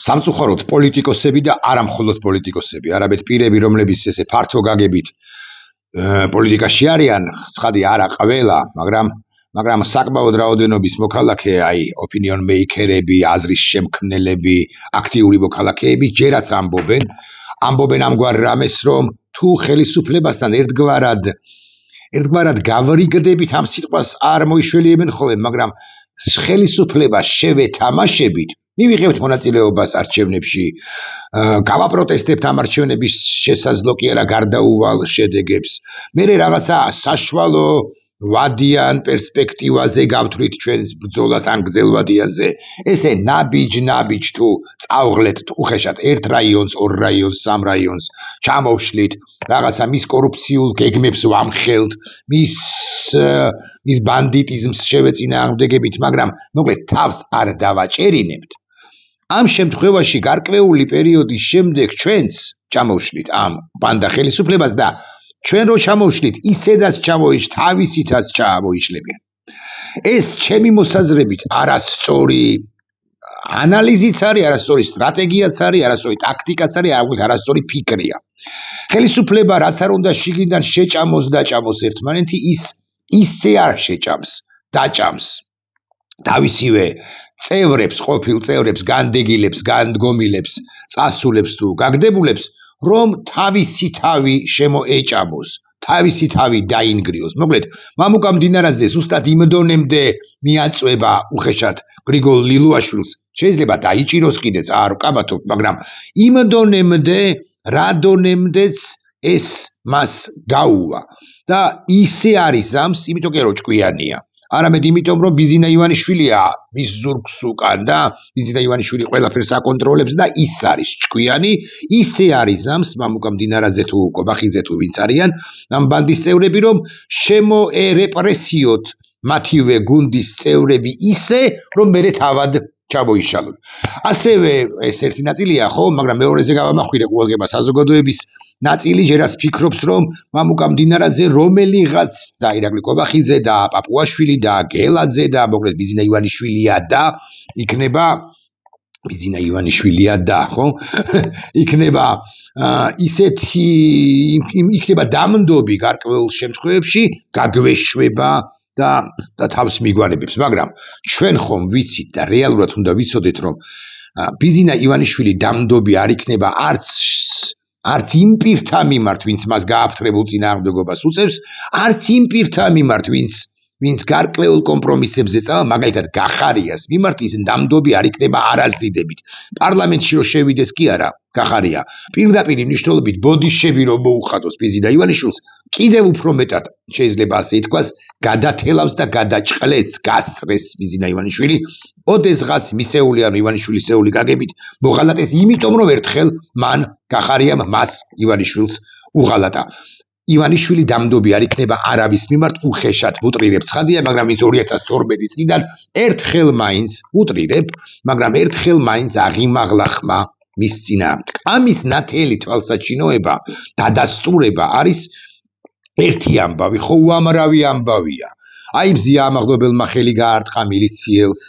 სამწუხაროდ პოლიტიკოსები და არა მხოლოდ პოლიტიკოსები, არამედ პირები, რომლებიც ესე ფართო გაგებით პოლიტიკაში არიან, ცხადი არა ყველა, მაგრამ საკმაოდ რაოდენობის მოქალაქე, აი, opinion maker-ები, აზრის შემქმნელები, აქტიური მოქალაქეები ჯერაც ამბობენ ამგვარ რამეს, რომ თუ ხელისუფლებასთან ერთგვარად გავრიგდებით ამ სიტყვას არ მოიშველიებენ ხოლმე, მაგრამ ხელისუფლებას შევეთამაშებით, მივიღებთ მონაწილეობას არჩევნებში, გავაპროტესტებთ ამ არჩევნების შესაძლო კი არა გარდაუვალ შედეგებს, მერე რაღაცა საშუალო ვადიან პერსპექტივაზე გავთვლით ჩვენს ბრძოლას ან გრძელვადიანზე. ესე ნაბიჯ თუ წავღლეთ უხეშად ერთ რაიონს, ორ რაიონს, სამ რაიონს, ჩამოვშლით, რაღაცა მის კორუფციულ გეგმებს ვამხელთ, მის ბანდიტიზმს შევეწინააღმდეგებით, მაგრამ მოკლედ თავს არ დავაჭერინებთ. ამ შემთხვევაში გარკვეული პერიოდის შემდეგ ჩვენც ჩამოვშლით ამ ბანდა ხელისუფლებას და ჩვენ რო ჩამოვშლით, ისედაც ჩამოიშლით, თავისითაც ჩამოიშლებიან. ეს ჩემი მოსაზრებით არასწორი ანალიზიც არის, არასწორი სტრატეგიაც არის, არასწორი ტაქტიკაც არის, არასწორი ფიქრია. ხელისუფლება რაც არ უნდა შიგნიდან შეჭამოს დაჭამოს ერთმანეთი, ისე არ შეჭამს, დაჭამს თავისივე წევრებს, ყოფილ წევრებს, განდეგილებს, განდგომილებს, წასულებს თუ გაგდებულებს, რომ თავისი თავი შემოეჭამოს, თავისი თავი დაინგრიოს. მოკლედ, მამუკა მდინარაძე ზუსტად იმ დონემდე მიაწვება უხეშად გრიგოლ ლილუაშვილს, შეიძლება დაიჭიროს კიდეც, არ ვკამათობ, მაგრამ იმ დონემდე, რა დონემდეც ეს მას გაუვა და ისე არის ზამს, იმიტომ კი რომ ჭკვიანია. არამედ იმიტომ, რომ ბიზინა ივანიშვილია მის ზურგს უკან და ბიზინა ივანიშვილი ყველაფერს აკონტროლებს და ის არის ჭკვიანი, ისე არის ზამს მამუკა მდინარაძე თუ კობახიძე თუ ვინც არიან ამ ბანდის წევრები, რომ შემოერეპრესიოთ მათივე გუნდის წევრები ისე, რომ მერე თავად ჩამოიშალონ. ასევე ეს ერთი ნაწილია, ხო, მაგრამ მეორეზე გავამახვილე ყურადღება საზოგადოების ნაწილი ჯერაც ფიქრობს, რომ მამუკა მდინარაძე რომელიღაც და ირაკლი კობახიძე და პაპუაშვილი და გელაძე და მოკლედ ბიზინა ივანიშვილია და იქნება ბიზინა ივანიშვილია და, ხო? იქნება ისეთი იქნება დამნდობი გარკვეულ შემთხვევებში გაგვეშვება და თავს მიგვანებებს, მაგრამ ჩვენ ხომ ვიცით და რეალურად უნდა ვიცოდეთ, რომ ბიზინა ივანიშვილი დამნდობი არ იქნება არც იმ პირთა მიმართ, ვინც მას გააფთრებულ წინააღმდეგობას უწევს, არც იმ პირთა მიმართ, ვინც გარკვეულ კომპრომისებზე წავა, მაგალითად გახარიას მიმართ ის დამნდობი არ იქნება არაზდიდებით. პარლამენტში რო შევიდეს კი არა, გახარია. პირდაპირ მნიშვნელობით ბოდიშები რომ მოუხადოს ბიზინა ივანიშვილს, კიდევ უფრო მეტად შეიძლება ასე ითქვას, გადათელავს და გადაჭყლեց, გასწრეს ბიზინა ივანიშვილი. ოდესღაც მისეული ან ივანიშვილის სეული გაგებით მოღალატეს, იმიტომ რომ ერთხელ მან გახარიამ მას ივანიშვილს უღალატა. ივანიშვილი დამნდობი არ იქნება არავის მიმართ უხეშად ვუტრირებ ცხადია, მაგრამ ის 2012 წლიდან ერთხელ მაინც ვუტრირებ, მაგრამ ერთხელ მაინც აღიმაღლა ხმა მის წინააღმდეგ. ამის ნათელი თვალსაჩინოება, დადასტურება არის ერთი ამბავი, ხო უამრავი ამბავია. აი მზია ამაღლებელმა ხელი გაარტყა მილიციელს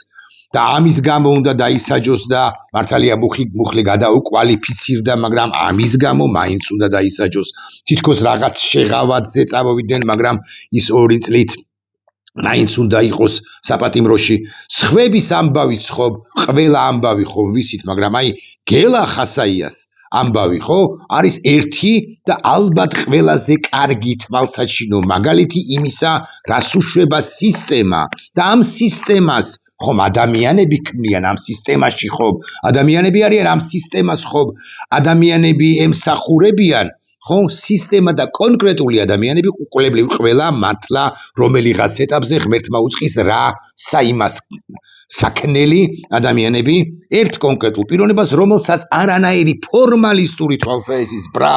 და ამის გამო უნდა დაისაჯოს და მართალია მუხლი გადაუკვალიფიცირდა, მაგრამ ამის გამო მაინც უნდა დაისაჯოს. თითქოს რაღაც შეღავათზე წავიდნენ, მაგრამ ის 2 წლით მაინც უნდა იყოს საპატიმროში. სხვების ამბავიც ხო, ყველა ამბავი ხო ვიცით, მაგრამ აი გელა ხასაიას ამბავი ხო არის ერთი და ალბათ ყველაზე კარგი თვალსაჩინო მაგალითი იმისა, რას უშვება სისტემა და ამ სისტემას ხომ ადამიანები ქმნიან ამ სისტემაში, ხო ადამიანები არიან ამ სისტემას, ხო ადამიანები ემსახურებიან, ხო სისტემა და კონკრეტული ადამიანები უყოლებლივ ყველა მართლა რომელიღაც ეტაპზე ღმერთმა უწყის რა საიმას საქნელი ადამიანები ერთ კონკრეტულ პიროვნებას, რომელსაც არანაირი ფორმალისტური თვალსაჩინოების ბრა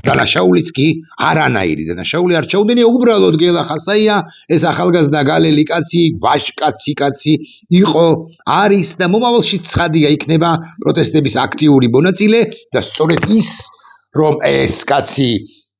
დანაშაულიც კი არანაირი დანაშაული არ ჩაუდენია. უბრალოდ გელა ხასაია ეს ახალგაზრდა გალელი კაცი, ვაჟკაცი კაცი იყო, არის და მომავალში ცხადია იქნება პროტესტების აქტიური მონაწილე და სწორედ ის რომ ეს კაცი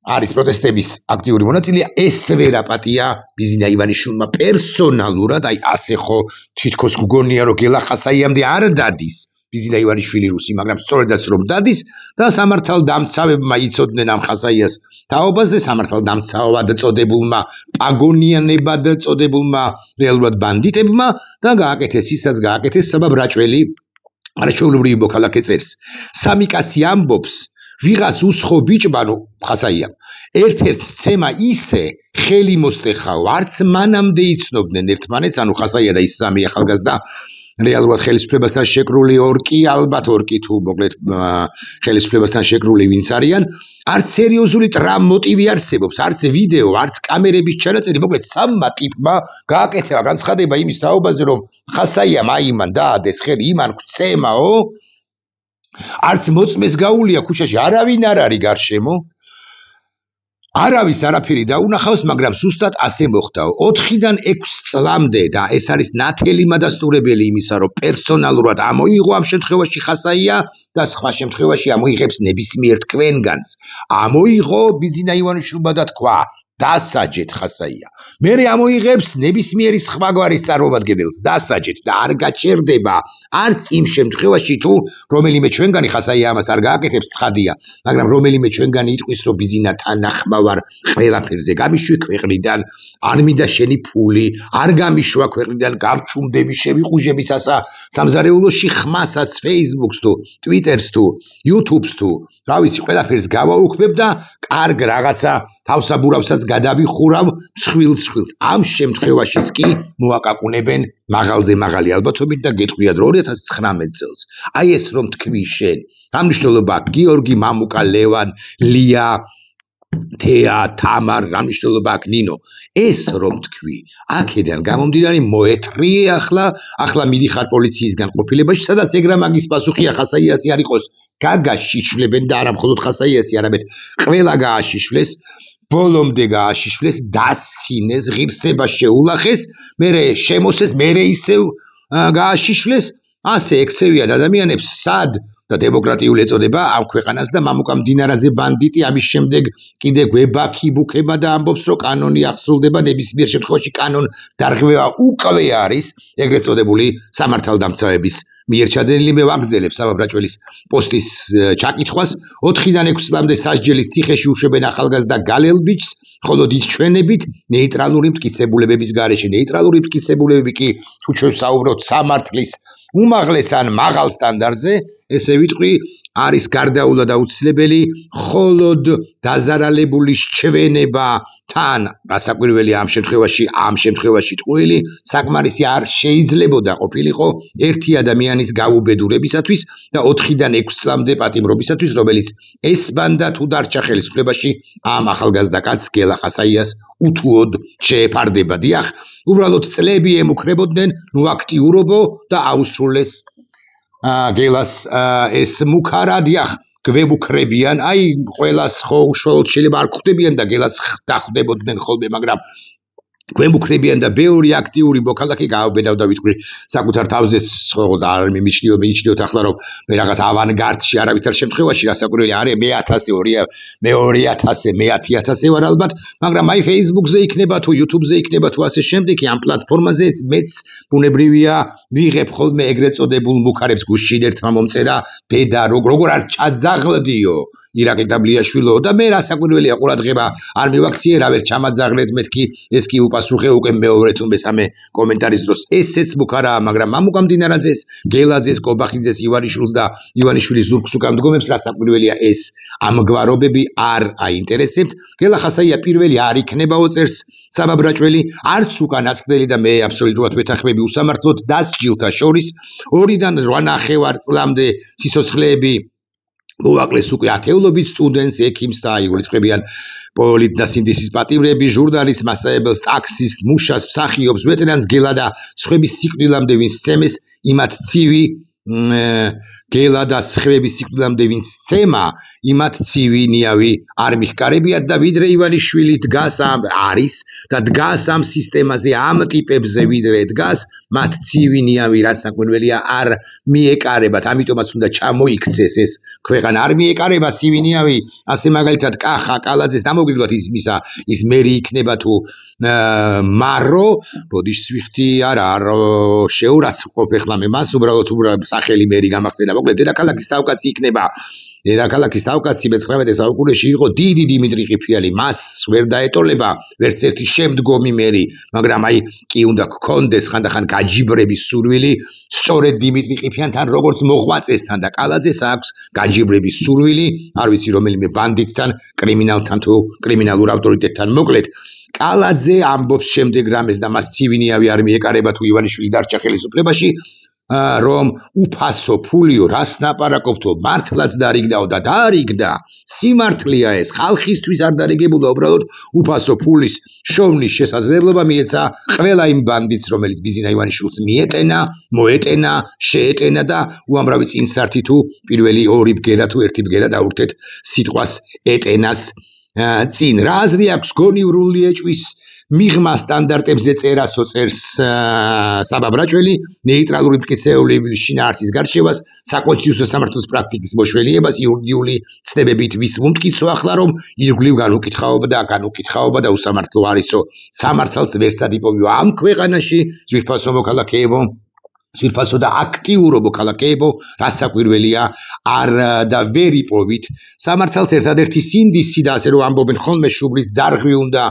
არის პროტესტების აქტიური მონაწილეა, ეს ვერაპატია ბიზინა ივანიშვილმა პერსონალურად, აი ასე ხო თითქოს გგონია რომ გელა ხასაიამდე არ დადის ბიზინა ივანიშვილი რუსი, მაგრამ სწორედაც რომ დადის და სამართალდამცავებმა იცოდნენ ამ ხასაიას თაობაზე, სამართალდამცავად წოდებულმა პაგონიანებად წოდებულმა რეალურად ბანდიტებმა და გააკეთეს ისაც გააკეთეს საბა ბრაჭველი არაჩვეულებრივი მოქალაქე წერს. სამი კაცი ამბობს ვიღაც უსხო ბიჭბანო ხასაიამ ერთ-ერთ სცემა ისე ხელი მოსტეხავ არც მანამდე იცნობდნენ ერთმანეთს ანუ ხასაია და ის სამი ახალგაზრდა რეალურად ხელისუფლებასთან შეკრული ორკი ალბათ ორკი თუ მოკლედ ხელისუფლებასთან შეკრული ვინც არიან არც სერიოზული მოტივი არსებობს არც ვიდეო არც კამერების ჩანაწერი მოკლედ სამმა ტიპმა გააკეთა განცხადება იმის თაობაზე რომ ხასაიამ აიმან დაადეს ხელი იმან ქცემაო არც მოწმეს გაულია ქუჩაში არავინ არ არის გარშემო არავის არაფერი დაუნახავს მაგრამ ზუსტად ასე მოხდაო 4-დან 6 წლამდე და ეს არის ნათელი მადასტურებელი იმისა რომ პერსონალურად ამოიღო ამ შემთხვევაში ხასაია და სხვა შემთხვევაში ამოიღებს ნებისმიერ თქვენგანს ამოიღო ბიზინა ივანიშვილმა და თქვა დასაჯეთ ხასაია მე ამოიღებს ნებისმიერი სხვაგვარის წარმომადგენელს დასაჯეთ და არ გაჩერდება არც იმ შემთხვევაში თუ რომელიმე ჩვენგანი ხასაია ამას არ გააკეთებს ცხადია მაგრამ რომელიმე ჩვენგანი იტყვის რომ ბიზინა თანახმავარ ყველაფერზე გამიშვი ქვეყნიდან არ მინდა შენი ფული არ გამიშვა ქვეყნიდან გავჩუმდები შევიყუჟები სამზარეულოში ხმასაც Facebook-ს თუ Twitter-ს თუ YouTube-ს თუ რა ვიცი ყველაფერს გავაუქმებ და კარგ რაღაცა თავსაბურავსაც გადავიხურავ მსხვილს ამ შემთხვევაშიც კი მოაკაკუნებენ მაღალზე მაღალი ალბათობით და გეტყვია 2019 წელს აი ეს რომ თქვი შენ რა მნიშვნელობა აქვს გიორგი მამუკა ლევან ლია თეა თამარ რა მნიშვნელობა აქვს ნინო ეს რომ თქვი აქედან გამომდინარე მოეთრიე ახლა მიდიხარ პოლიციისგან ყოფილებაში სადაც ეგრამაგის პასუხია ხასაიასი არ იყოს გაგაშიშვლებენ და არა მხოლოდ ხასაიასი არამედ ყველა გააშიშვლეს ბოლომდე გააშიშვლეს დასცინეს ღირსება შეულახეს მერე შემოსეს მერე ისევ გააშიშვლეს ასე ექცევიან ადამიანებს სად და დემოკრატიული ეწოდება ამ ქვეყანას და მამუკა მდინარაზე ბანდიტი ამის შემდეგ კიდე გვებაქი ბუქება და ამბობს რომ კანონი აღსრულდება ნებისმიერ შემთხვევაში კანონ დარღვევა უკვე არის ეგრეთ წოდებული სამართალდამცავების მიერ ჩადენილი მე ვაგრძელებ საბა ბრაჭველის პოსტის ჩაკითხვას 4-დან 6 წლამდე სასჯელით ციხეში უშვებენ ახალგაზრდა გალელბიჩს ხოლო ჩვენებით ნეიტრალური მტკიცებულებების გარეშე ნეიტრალური მტკიცებულებები კი თუ ჩვენ საუბრობთ სამართლის უმაღლეს ან მაღალ სტანდარტზე ესე ვიტყვი არის გარდაულად აუცილებელი მხოლოდ დაზარალებული ჩვენება თან გასაკვირველი ამ შემთხვევაში ტყუილი საკმარისი არ შეიძლებოდა ყოფილიყო ერთი ადამიანის გაუბედურებისათვის და 4-დან 6 წლამდე პატიმრობისათვის რომელიც ეს ბანდა თუ დარჩა ხელისუფლებაში ამ ახალგაზრდა კაცს გელა ხასაიას უთუოდ შეეფარდება დიახ უბრალოდ წლები ემუქრებოდნენ ნუ აქტიურობო და აუსრულეს გელას ეს მუქარა დიახ გვემუქრებიან აი ყველას ხო უშუალოდ შეიძლება არ ხვდებიან და გელას დახვდებოდნენ ხოლმე მაგრამ გვემუქრებიან და ბევრი აქტიური მოქალაქე გააუბედავდა ვიტყვი საკუთარ თავზეც ხო და არ მიიჩნიოთ ახლა რომ მე რაღაც ავანგარდში არავითარ შემთხვევაში გასაკვირველი არის მე 1000 მე 2000 მე 10000 ვარ ალბათ მაგრამ აი Facebook-ზე იქნება თუ YouTube-ზე იქნება თუ ასე შემდეგ ამ პლატფორმაზე მეც ბუნებრივია ვიღებ ხოლმე ეგრეთ წოდებულ მუქარებს გუშინ ერთმა მომწერა დედა როგორ არ ჩაძაღლდიო ირაკლი დაბლიაშვილო და მე რასაკვირველია ყურადღება არ მივაქციე რა ვერ ჩამაძაღლეთ მეთქი ეს კი უპასუხე უკვე მეორე თუ მესამე კომენტარის დროს ესეც მუქარაა მაგრამ მამუკა მდინარაძეს გელაძეს კობახიძეს ივანიშვილს და ივანიშვილის ზურგს უკან მდგომებს რასაკვირველია ეს ამგვარობები არ აინტერესებთ გელა ხასაია პირველი არ იქნებაო წერს საბა ბრაჭველი არც უკან აცდელი და მე აბსოლუტურად ვეთანხმები უსამართლოდ დასჯილთა შორის 2-დან 8.5 წლამდე სიცოცხლეები მოვაკლეს უკვე ათეულობით სტუდენტს, ექიმს და იგულისხმებიან პოლიტ და სინდისის პატიმრები, ჟურნალისტს, მასწავლებელს, ტაქსისტს, მუშას, მსახიობს, ვეტერანს გელა და სხვების სიკვდილამდე ვინც სცემეს, იმათ ცივი გელა და სხვების სიკვდილამდე ვინც სცემა, იმათ ცივი ნიავი არ მიხკარებიათ და ვიდრე ივანიშვილი დგას არის და დგას ამ სისტემაზე ამ ტიპებზე ვიდრე დგას, მათ ცივი ნიავი რასაკვირველია არ მიეკარებათ, ამიტომაც უნდა ჩამოიქცეს ეს ქვეყანა არ მიეკარება ცივი ნიავი, ასე მაგალითად კახა კალაძეს დამოგვიგდოთ ის მერი იქნება თუ მარო, ბოდიშ სვიფტი არა შეურაცხყოფ ეხლა მე მას უბრალოდ სახელი მერი გამახსენა. მოკლედ დედაქალაქის თავკაცი იქნება. დედაქალაქის თავკაცი მე-19 საუკუნეში იყო დიდი დიმიტრი ყიფიანი. მას ვერ დაეტოლება ვერც ერთი შემდგომი მერი, მაგრამ აი კი უნდა გქონდეს ხანდახან გაჯიბრების სურვილი, სწორედ დიმიტრი ყიფიანთან როგორც მოღვაწესთან და კალაძეს აქვს გაჯიბრების სურვილი, არ ვიცი რომელიმე ბანდიტთან, კრიმინალთან თუ კრიმინალურ ავტორიტეტთან. მოკლედ კალაძე ამბობს შემდეგ რამეს და მას ცივინიავი არ მიეკარება თუ ივანიშვილი დარჩა ხელისუფლებაში, რომ უფასო ფულიო რას ნაპარაკობთო, მართლაც დარიგდაო და დაარიგდა. სიმართლეა ეს, ხალხისთვის არ დარიგებულა, უბრალოდ უფასო ფულის შოვნის შესაძლებლობა მიეცა ყველა იმ ბანდიტს, რომელიც ბიზინა ივანიშვილს მოეტენა, შეეტენა და უამრავი წინსართი თუ პირველი ორი ბგერა თუ ერთი ბგერა დაურთეთ სიტყვას ეტენას წინ. რა აზრი აქვს გონივრული ეჭვის მიღმა სტანდარტებზე წერასო წერს საბა ბრაჭველი, ნეიტრალური მტკიცეული შინაარსის გარჩევას, საკონსტიტუციო სამართლის პრაქტიკის მოშველიებას, იურიდიული ცნებებით ვის ვუმტკიცო ახლა, რომ ირგვლივ განუკითხაობა და უსამართლო არისო, სამართალს ვერსად იპოვიო ამ ქვეყანაში ძვირფასო მოქალაქეებო, ძვირფასო და აქტიურო მოქალაქეებო, რასაკვირველია არ და ვერ იპოვით სამართალს ერთადერთი სინდისი და ასე რომ ამბობენ ხოლმე შუბლის ძარღვი უნდა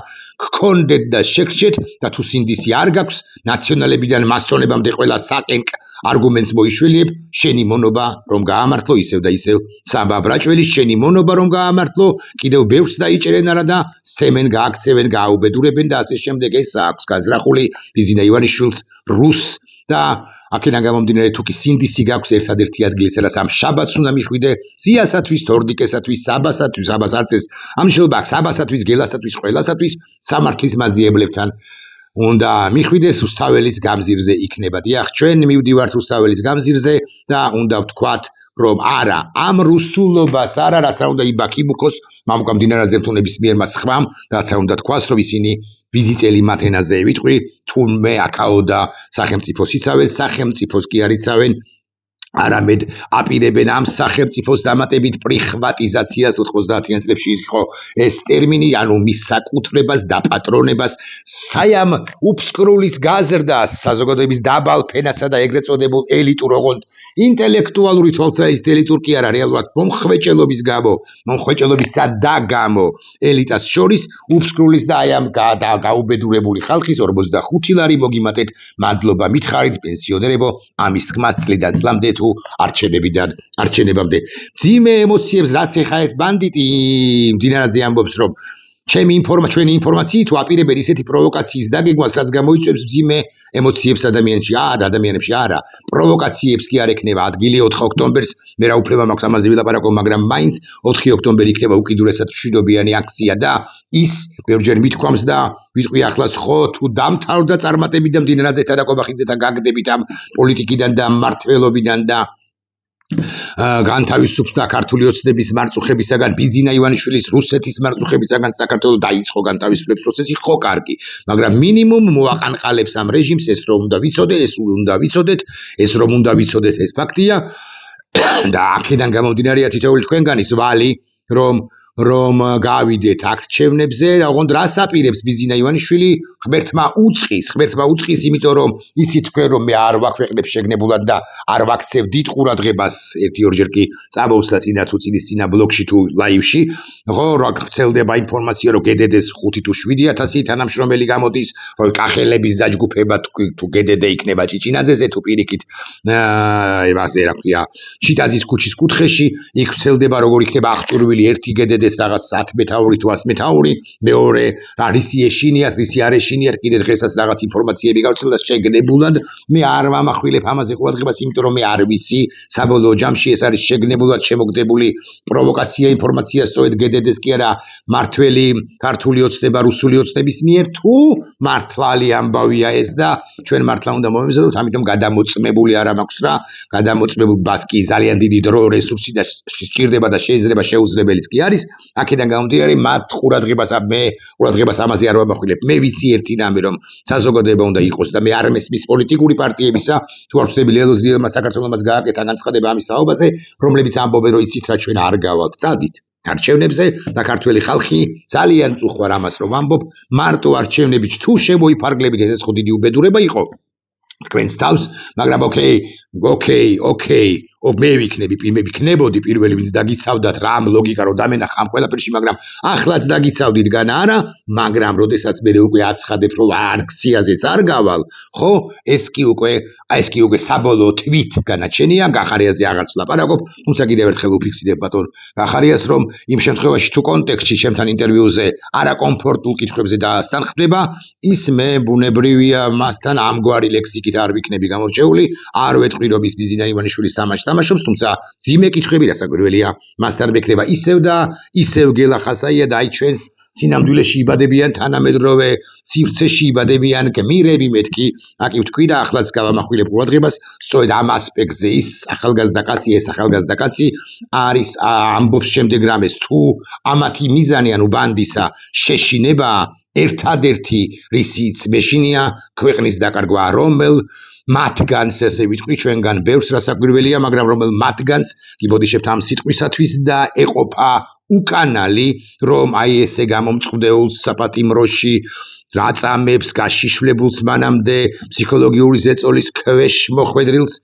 გქონდეთ და შეგრჩეთ და თუ სინდისი არ გაქვს ნაციონალებიდან მასონებამდე ყველა საკენკ არგუმენტს მოიშველიებ, შენი მონობა რომ გაამართლო ისევ და ისევ საბა ბრაჭველი, შენი მონობა რომ გაამართლო კიდევ ბევრს დაიჭერენ არა და სცემენ, გააქცევენ, გააუბედურებენ და ასე შემდეგ. ეს აქვს განზრახული ბიზინა ივანიშვილს რუსს და აქედან გამომდინარე თუ კი სინდისი გაქვს ერთადერთი ადგილი სადაც ამ შაბათს უნდა მიხვიდე, ზიასათვის, თორდიკესათვის, საბასათვის, საბას არც ეს ამშობლად საბასათვის, გელასათვის, ყველასათვის სამართლის მაძიებლებთან უნდა მიხვიდეს უსთაველის გამზირზე იქნება. დიახ, ჩვენ მივდივართ უსთაველის გამზირზე და უნდა ვთქვათ, რომ არა, ამ რუსულობას არა, რაც არ უნდა იბაქიმუქოს მამუკა მდინარაძემ თუ ნებისმიერმა სხვამ, რაც არ უნდა თქვას, რომ ისინი ვიზიტელი მათ ენაზე ვიტყვი, თურმე აქაო და სახელმწიფოს იცავენ, სახელმწიფოს კი არ იცავენ, არამედ აპირებენ ამ სახელმწიფოს დამატებით პრიხვატიზაციას 90-იან წლებში იყო ეს ტერმინი, ანუ მის საკუთრებას, დაპატრონებას, საამ უფსკრულის გაზრდას, საზოგადოების დაბალ ფენასა და ეგრეთ წოდებულ ელიტურ ოღონდ ინტელექტუალური თვალსაზრისით ელიტურ კი არა, რეალურად მომხვეჭელობის მომხვეჭელობისა და გამო ელიტას შორის უფსკრულის და აი ამ გაუბედურებული ხალხის 45 ლარი მოგიმატეთ, მადლობა მითხარით პენსიონერებო, ამის თქმას წლიდან წლამდე თუ არჩენებამდე. ძიმე ემოციებს რას ეხა ეს ბანდიტი მდინარაძე ამბობს, რომ ჩვენი ინფორმაციით ვაპირებენ ისეთი პროვოკაციის დაგეგმვას, რაც გამოიწვევს ძიმე ემოციებს ადამიანებში არა, პროვოკაციებს კი არ ექნება ადგილი 4 ოქტომბერს, მე რა უფლება მაქვს ამაზე ვილაპარაკო, მაგრამ მაინც 4 ოქტომბერი იქნება უკიდურესად მშვიდობიანი აქცია და ის ბევრჯერ მithქვამს და ვიტყვი ახლაც ხო თუ დამთავრდა წარმატებით და მდინარაძეთა და კობახიძეთან გაგდებით ამ პოლიტიკიდან და მმართველობიდან და განთავისუფლდა ქართული ოცნების მარწუხებისაგან, ბიზინა ივანიშვილის რუსეთის მარწუხებისაგან საქართველოს დაიწყო განთავისუფლების პროცესი, ხო კარგი, მაგრამ მინიმუმ მოაყანყალებს ამ რეჟიმს ეს რომ უნდა ვიცოდეთ, ეს ფაქტია და აქედან გამომდინარეა თითოეული თქვენგანის ვალი, რომ გავიდეთ არჩევნებზე, ოღონდ რას აპირებს ბიზინა ივანიშვილი? ღმერთმა უწყის, იმიტომ რომ იცით თქვენ რომ მე არ ვაქვეყნებ შეგნებულად და არ ვაქცევ დიდ ყურადღებას, 1-2 კი წამოვსდა წინა თუ წინის წინა ბლოგში თუ ლაივში, ხო, რა ვრცელდება ინფორმაცია, რომ GDD-ს 5 თუ 7,000 თანამშრომელი გამოდის, რომ კახელების დაჯგუფება თუ GDD იქნება ჭიჭინაძეზე თუ პირიქით, ასე რა ქვია, ჩიტაძის ქუჩის კუთხეში, იქ ვრცელდება როგორ იქნება აღჭურვილი ერთი GDD ეს რაღაც 10 მეთაური თუ 100 მეთაური, მეორე რისი ეშინიათ, რისი არ ეშინიათ, კიდე დღესაც რაღაც ინფორმაციები გავცელდა შეგნებულად, მე არ ვამახვილებ ამაზე ყურადღებას, იმიტომ რომ მე არ ვიცი, საბოლოო ჯამში ეს არის შეგნებულად შემოგდებული პროვოკაცია, ინფორმაცია სწორედ GDD-ს კი არა, მართველი ქართული ოცნება, რუსული ოცნების მიერ თუ მართლალი ამბავია ეს და ჩვენ მართლა უნდა მომემზადოთ, ამიტომ გადამოწმებული არ მაქვს რა, გადამოწმებული ბასკი ძალიან დიდი დრო, რესურსი და სჭირდება და შეიძლება შეუძლებელიც კი არის. აქედან გამომდინარე, მათ ყურადღებას ამაზე არ ვამახვილებ. მე ვიცი ერთი რამე, რომ საზოგადოება უნდა იყოს და მე არ მესმის პოლიტიკური პარტიებისა, თუ არ ვწდები ლელოზიელმა საქართველოს გააკეთა განცხადება ამის თაობაზე, რომლებიც ამბობენ, რომ იცით რა ჩვენ არ გავალთ წადით არჩევნებზე და ქართველი ხალხი ძალიან წუხوار ამას რომ ამბობ, მარტო არჩევნებით თუ შემოიფარგლებით, ეს ხო დიდი უბედურება იყო. თქვენს თავს, მაგრამ მე ვიქნებოდი პირველი, ვინც დაგიცავდათ რა ამ ლოგიკა რო დამენახა ამ ყველაფერში, მაგრამ ახლაც დაგიცავდით განა არა, მაგრამ როდესაც მე უკვე აცხადებ, რომ აქციაზეც არ გავალ, ხო, ეს კი უკვე საბოლოო თვით განაჩენია, გახარიაზე აღარც ვლაპარაკობ, თუმცა კიდევ ერთხელ უფიქსირებ ბატონ გახარიას, რომ იმ შემთხვევაში თუ კონტექსტში ჩემთან ინტერვიუზე არაკომფორტულ კითხვებზე დაასტანხდება, ის მე ბუნებრივია მასთან ამგვარი ლექსიკით არ ვიქნები გამორჩეული, არ ვეთქვი რომ ის ბიზინა ივანიშვილის თამაშობს, თუმცა ძიმე კითხვები რასაკვირველია, მასთან მექნება ისევ და ისევ გელა ხასაია და აი ჩვენს სინამდვილეში იბადებიან თანამედროვე სივრცეში იბადებიან გმირები, მეთქი აკი ვთქვი და ახლაც გავამახვილებ ყურადღებას, სწორედ ამ ასპექტზე ის ახალგაზრდა კაცი არის ამბობს შემდეგ რამეს, თუ ამათი მიზანი ანუ ბანდისა შეშინება ერთადერთი რისიც მეშინია ქვეყნის დაკარგვა, რომელ მათგანს ესე ვიტყვი ჩვენგან ბევრს რასაკვირველია, მაგრამ რომელ მათგანს კი ბოდიშებთ ამ სიტყვისათვის და ეყოფა უკანალი, რომ აი ესე გამომწყვლეულს საპატიმროში რაწამებს გაშიშვლებულს მანამდე ფსიქოლოგიური ზეწოლის ქვეშ მოხვედრილს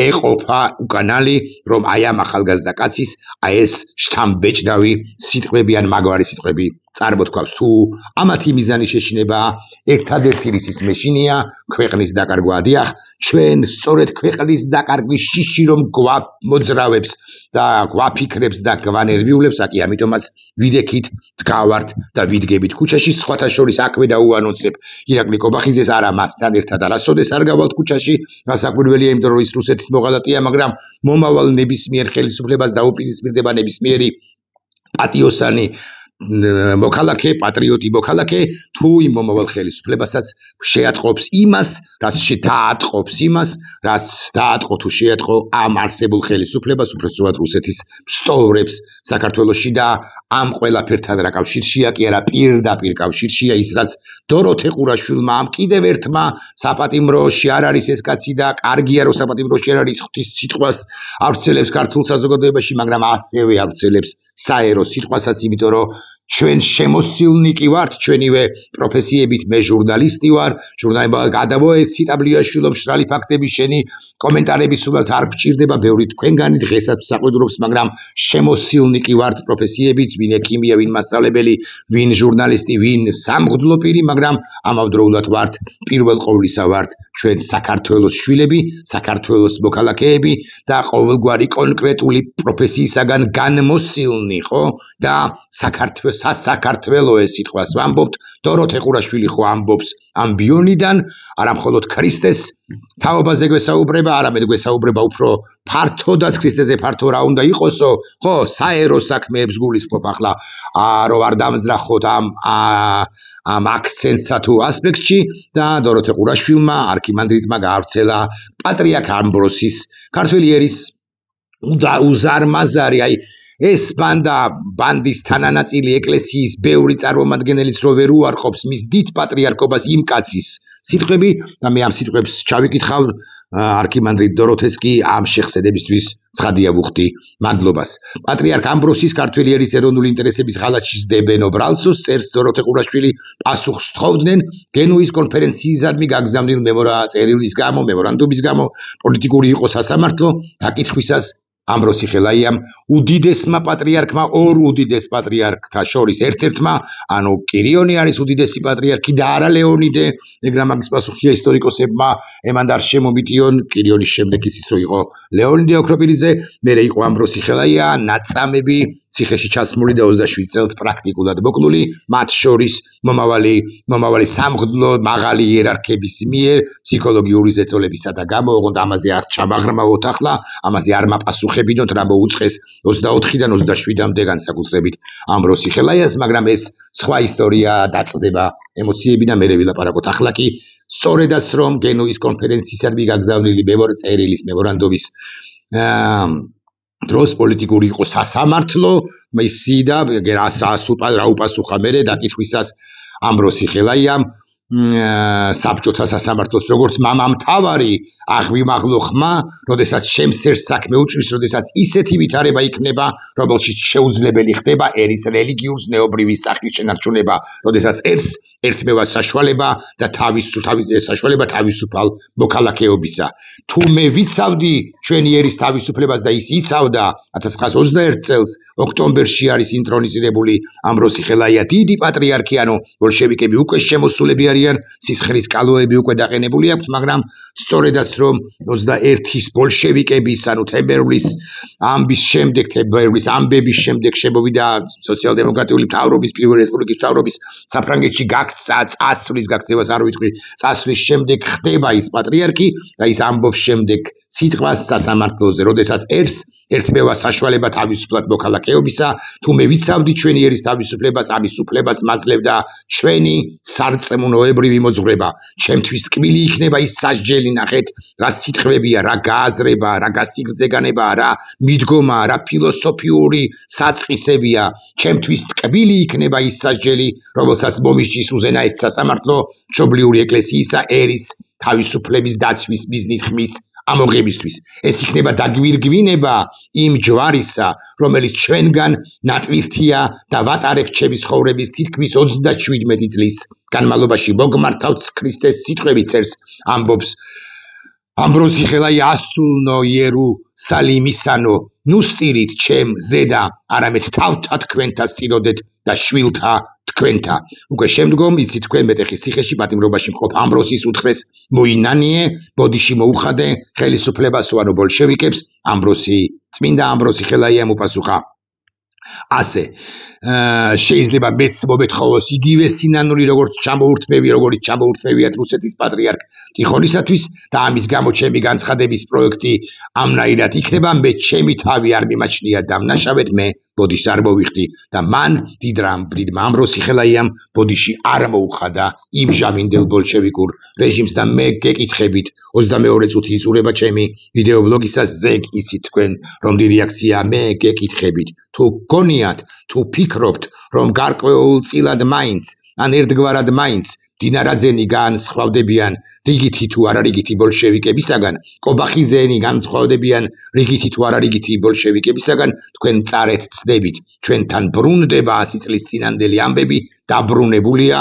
ეყოფა უკანალი, რომ აი ამ ახალგაზრდა კაცის აი ეს შთამბეჭდავი სიტყვები ან მაგვარი სიტყვები წარმოთქვავს, თუ ამათი მიზანი შეშინება ერთადერთი რისის მეშინია ქვეყნის დაკარგვა. დიახ, ჩვენ სწორედ ქვეყნის დაკარგვის შიში რომ გვამოძრავებს და გვაფიქრებს და გვანერვიულებს, აკი ამიტომაც ვიდექით დგავართ და ვიდგებით ქუჩაში, სხვათა შორის აქვე დაუანონსებ ირაკლი კობახიძეს, არა მასთან ერთად არასოდეს არ გავალთ ქუჩაში, რასაკვირველია, იმიტომ რომ ის რუსეთის მოღალატეა, მაგრამ მომავალ ნებისმიერ ხელისუფლებას დაუპირისპირდება ნებისმიერი პატიოსანი მოქალაქე, პატრიოტი მოქალაქე, თუ იმ მომავალ ხელისუფლებასაც შეატყობს იმას, რაც დაატყო თუ შეატყო ამ არსებულ ხელისუფლებას, უბრალოდ რუსეთის სტოლრებს საქართველოში და ამ ყველაფერთან რა კავშირშია, კი არა პირდაპირ კავშირშია ის, რაც დოროთე ყურაშვილმა ამ კიდევ ერთმა საპატიმროში არ არის ეს კაცი და კარგია რომ საპატიმროში არ არის ღვთის სიტყვას ავრცელებს ქართულ საზოგადოებაში, მაგრამ ასევე ავრცელებს საერო სიტყვასაც, იმიტომ რომ ჩვენ შემოსილნი კი ვართ, ჩვენივე პროფესიებით, მე ჟურნალისტი ვარ, გადავოეცი ტაბლიაშვილო მშრალი ფაქტები, შენი კომენტარები სულაც არ გჭირდება, ბევრი თქვენგანი დღესაც საყვედურობს, მაგრამ შემოსილნი კი ვართ პროფესიებით, ვინ ექიმია, ვინ მასწავლებელი, ვინ ჟურნალისტი, ვინ სამღვდლო პირი, მაგრამ ამავდროულად ვართ პირველ ყოვლისა ვართ ჩვენ საქართველოს შვილები, საქართველოს მოქალაქეები და ყოველგვარი კონკრეტული პროფესიისაგან განმოსილნი, ხო? და საქართველოს სიტყვას ვამბობთ, დოროთე ყურაშვილი ხო ამბობს ამ ბიონიდან, არა მხოლოდ ქრისტეს თაობაზე გვესაუბრება, არამედ გვესაუბრება უფრო ფართოდაც ქრისტეზე ფართო რა უნდა იყოსო, ხო, საერო საქმეებს გულისხმობ ახლა, რომ არ დამძრახოთ ამ აქცენტსა თუ ასპექტში და დოროთე ყურაშვილმა, არქიმანდრიტმა გაავრცელა პატრიარქ ამბროსის ქართველი ერის უზარმაზარი, აი ეს ბანდის თანანაწილი ეკლესიის ბევრი წარმომადგენელიც რო ვერ უარყოფს მის დიდ პატრიარქობას იმ კაცის სიტყვები და მე ამ სიტყვებს ჩავიკითხავ არქიმანდრიტ დოროთეს კი ამ შეხსედებისთვის ცხადია ვუხდი მადლობას. პატრიარქ ამბროსის ქართველი ერის ეროვნული ინტერესების ღალატში ზდებენ ბრალსოს წერს დოროთე ყურაშვილი, პასუხს თხოვდნენ გენუის კონფერენციისადმი გაგზავნილ მემორანდუმის გამო, პოლიტიკური იყო სასამართლო დაკითხვისას ამბროსი ხელაიამ უდიდესმა პატრიარქმა, ორ უდიდეს პატრიარქთა შორის ერთ-ერთმა, ანუ კირიონი არის უდიდესი პატრიარქი და არა ლეონიდე, ეგრა მაგის პასუხია ისტორიკოსებმა, ემან არ შემომიტიონ, კირიონის შემდეგ იცით რომ იყო ლეონიდე ოქროპირიძე, მერე იყო ამბროსი ხელაია, ნაწამები ციხეში ჩასმული და 27 წელს პრაქტიკულად მოკლული, მათ შორის მომავალი სამღვდლო მაღალი იერარქების მიერ ფსიქოლოგიური ზეწოლებისა და გამო, ოღონდ ამაზე არ ჩამაღრმავოთ ახლა, ამაზე არ მაპასუხებინოთ, რა მოუწყეს 24-დან 27-მდე განსაკუთრებით ამბროსი ხელაიას, მაგრამ ეს სხვა ისტორია დაწყდება ემოციები და მერე ვილაპარაკოთ. ახლა კი სწორედაც რომ გენუის კონფერენციისადმი გაგზავნილი წერილის მემორანდუმის დროს პოლიტიკური იყო სასამართლო, მისი და რა უპასუხა მერე დაკითხვისას ამბროსი ხელაიამ, საბჭოთა სასამართლოს როგორც მამამთავარი აღვიმაღლო ხმა, როდესაც ჩემს ერთ საქმე უჭრის, როდესაც ისეთი ვითარება იქნება, რომელშიც შეუძლებელი ხდება ერის რელიგიურ ზნეობრივი სახლის შენარჩუნება, როდესაც ერთმევა საშუალება და საშუალება თავისუფალ მოქალაქეობისა. თუ მე ვიცავდი ჩვენი ერის თავისუფლებას და ის იცავდა 1921 წელს ოქტომბერში არის ინტრონიზირებული ამბროსი ხელაია დიდი პატრიარქი, ანუ ბოლშევიკები უკვე შემოსულები არიან, სისხლის კალოები უკვე დაყენებული აქვთ, მაგრამ სწორედაც რომ 21-ის ბოლშევიკების, ანუ თებერვლის ამბების შემდეგ შემოვიდა სოციალ-დემოკრატიული მთავრობის, პირველი რესპუბლიკის მთავრობის საფრანგეთში წასვლის გაქცევას არ ვიტყვი, წასვლის შემდეგ ხდება ის პატრიარქი და ის ამბობს შემდეგ სიტყვას სასამართლოზე, როდესაც ერთმევა საშუალება თავისუფლად მოქალაქეობისა, თუ მე ვიცავდი ჩვენი ერის თავისუფლებას, ამის უფლებას მაძლევდა ჩვენი სარწმუნოებრივი მოძღვრება. ჩემთვის ტკბილი იქნება ის სასჯელი, ნახეთ, რა სიტყვებია, რა გააზრება, რა გასიგრძეგანება, რა მიდგომა, რა ფილოსოფიური საწყისებია. ჩემთვის ტკბილი იქნება ის სასჯელი, რომელსაც მომისჯის უზენაეს სასამართლო მშობლიური ეკლესიისა ერის თავისუფლების დაცვის მიზნით ხმის ამოღებისთვის. ეს იქნება დაგვირგვინება იმ ჯვარისა, რომელიც ჩვენგან ნატვირთია და ვატარებთ ჩემი ცხოვრების თითქმის 37 წლის განმავლობაში. მოგმართავთ ქრისტეს სიტყვები წერს, ამბობს ამბროსი ხელაია ასულნო იერუსალიმისანო, ნუ სტირით ჩემ ზედა, არამედ თავთა თქვენთა სტიროდეთ და შვილთა თქვენთა. უკვე შემდგომ იცით თქვენ მეტეხის ციხეში პატიმრობაში მყოფ ამბროსის უთხრეს მოინანიე, ბოდიში მოუხადე ხელისუფლებასო, ანუ ბოლშევიკებს. წმინდა ამბროსი ხელაიამ უპასუხა ასე, შეიძლება მეც მომეთხოვოს იგივე სინანული, როგორც ჩამოურთმევიათ რუსეთის პატრიარქ ტიხონისათვის და ამის გამო ჩემი განცხადების პროექტი ამნაირად იქნება, მე ჩემი თავი არ მიმაჩნია დამნაშავედ, მე ბოდიშს არ მოვიხდი და მან დიდმა ამბროსი ხელაიამ ბოდიში არ მოუხადა იმჟამინდელ ბოლშევიკურ რეჟიმს და მე გეკითხებით 22 წუთი იწურება ჩემი ვიდეობლოგისას, ზეგ იცით თქვენ რომ რეაქცია, მე გეკითხებით თუ გონიათ, თუ ფიქრობთ, რომ გარკვეულწილად მაინც, ან ერთგვარად მაინც დინარაძენი განსხვავდებიან რიგითი თუ არარიგითი ბოლშევიკებისაგან, კობახიზენი განსხვავდებიან რიგითი თუ არარიგითი ბოლშევიკებისაგან, თქვენ წარეთ ცდებით, ჩვენთან ბრუნდება 100 წლის წინანდელი ამბები, დაბრუნებულია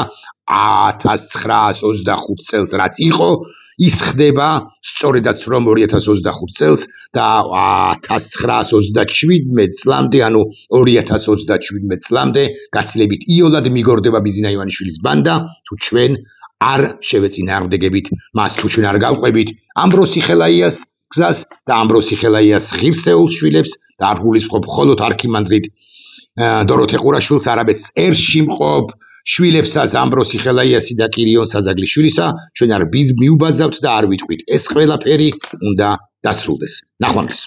1925 წელს რაც იყო, ის ხდება სწორედაც რომ 2025 წელს და 1927 წლამდე, ანუ 2027 წლამდე გაცილებით იოლად მიგორდება ბიზინა ივანიშვილის ბანდა, თუ ჩვენ არ შევეწინააღმდეგებით მას, თუ ჩვენ არ გავყვებით ამბროსი ხელაიას გზას და ამბროსი ხელაიას ღირსეულ შვილებს და არ გულისხმობ მხოლოდ არქიმანდრიტ დოროთე ყურაშვილს, არამედ ერში მყოფ შვილებსაც ამბროსი ხელაიასი და კირიონ საზაგლიშვილისა ჩვენ არ მიუბაძავთ და არ ვიტყვით. ეს ყველაფერი უნდა დასრულდეს. ნახვამდის.